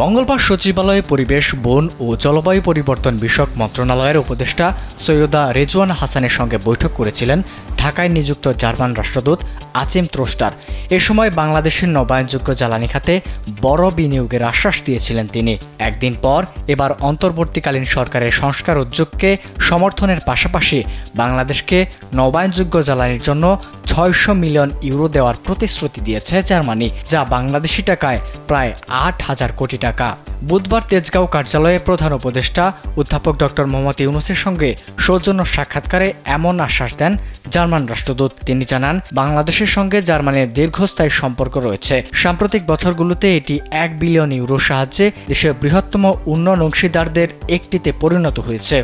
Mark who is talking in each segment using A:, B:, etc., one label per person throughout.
A: মঙ্গলবার সচিবালয়ে পরিবেশ, বন ও জলবায়ু পরিবর্তন বিষয়ক মন্ত্রণালয়ের উপদেষ্টা সৈয়দা রেজওয়ান হাসানের সঙ্গে বৈঠক করেছিলেন ঢাকায় নিযুক্ত জার্মান রাষ্ট্রদূত আচিম ত্রোস্টার। এ সময় বাংলাদেশের নবায়নযোগ্য জ্বালানি খাতে বড় বিনিয়োগের আশ্বাস দিয়েছিলেন তিনি। একদিন পর এবার অন্তর্বর্তীকালীন সরকারের সংস্কার উদ্যোগকে সমর্থনের পাশাপাশি বাংলাদেশকে নবায়নযোগ্য জ্বালানির জন্য ৬০০ মিলিয়ন ইউরো দেওয়ার প্রতিশ্রুতি দিয়েছে জার্মানি, যা বাংলাদেশি টাকায় প্রায় ৮,০০০ কোটি টাকা। বুধবার তেজগাঁও কার্যালয়ে প্রধান উপদেষ্টা অধ্যাপক ডক্টর মোহাম্মদ ইউনূসের সঙ্গে সৌজন্য সাক্ষাৎকারে এমন আশ্বাস দেন জার্মান রাষ্ট্রদূত। তিনি জানান, বাংলাদেশের সঙ্গে জার্মানির দীর্ঘস্থায়ী সম্পর্ক রয়েছে। সাম্প্রতিক বছরগুলোতে এটি ১ বিলিয়ন ইউরো সাহায্যে দেশের বৃহত্তম উন্নয়ন অংশীদারদের একটিতে পরিণত হয়েছে।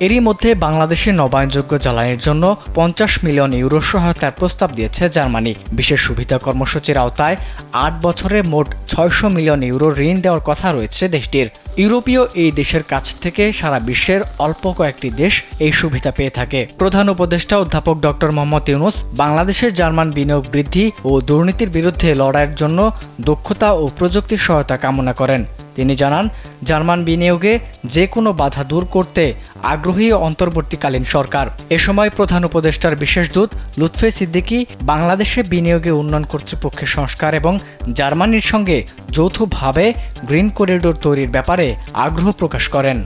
A: এরই মধ্যে বাংলাদেশের নবায়নযোগ্য জ্বালানির জন্য ৫০ মিলিয়ন ইউরো সহায়তার প্রস্তাব দিয়েছে জার্মানি। বিশেষ সুবিধা কর্মসূচির আওতায় ৮ বছরে মোট ৬০০ মিলিয়ন ইউরো ঋণ দেওয়ার কথা রয়েছে দেশটির। ইউরোপীয় এই দেশের কাছ থেকে সারা বিশ্বের অল্প কয়েকটি দেশ এই সুবিধা পেয়ে থাকে। প্রধান উপদেষ্টা অধ্যাপক ডক্টর মোহাম্মদ ইউনূস বাংলাদেশের জার্মান বিনিয়োগ বৃদ্ধি ও দুর্নীতির বিরুদ্ধে লড়াইয়ের জন্য দক্ষতা ও প্রযুক্তির সহায়তা কামনা করেন। তিনি জানান, জার্মান বিনিয়োগে যে কোনো বাধা দূর করতে আগ্রহী অন্তর্বর্তীকালীন সরকার। এ সময় প্রধান উপদেষ্টার বিশেষ দূত লুৎফে সিদ্দিকী বাংলাদেশে বিনিয়োগে উন্নয়ন কর্তৃপক্ষের সংস্কার এবং জার্মানির সঙ্গে যৌথভাবে গ্রিন করিডোর তৈরির ব্যাপারে আগ্রহ প্রকাশ করেন।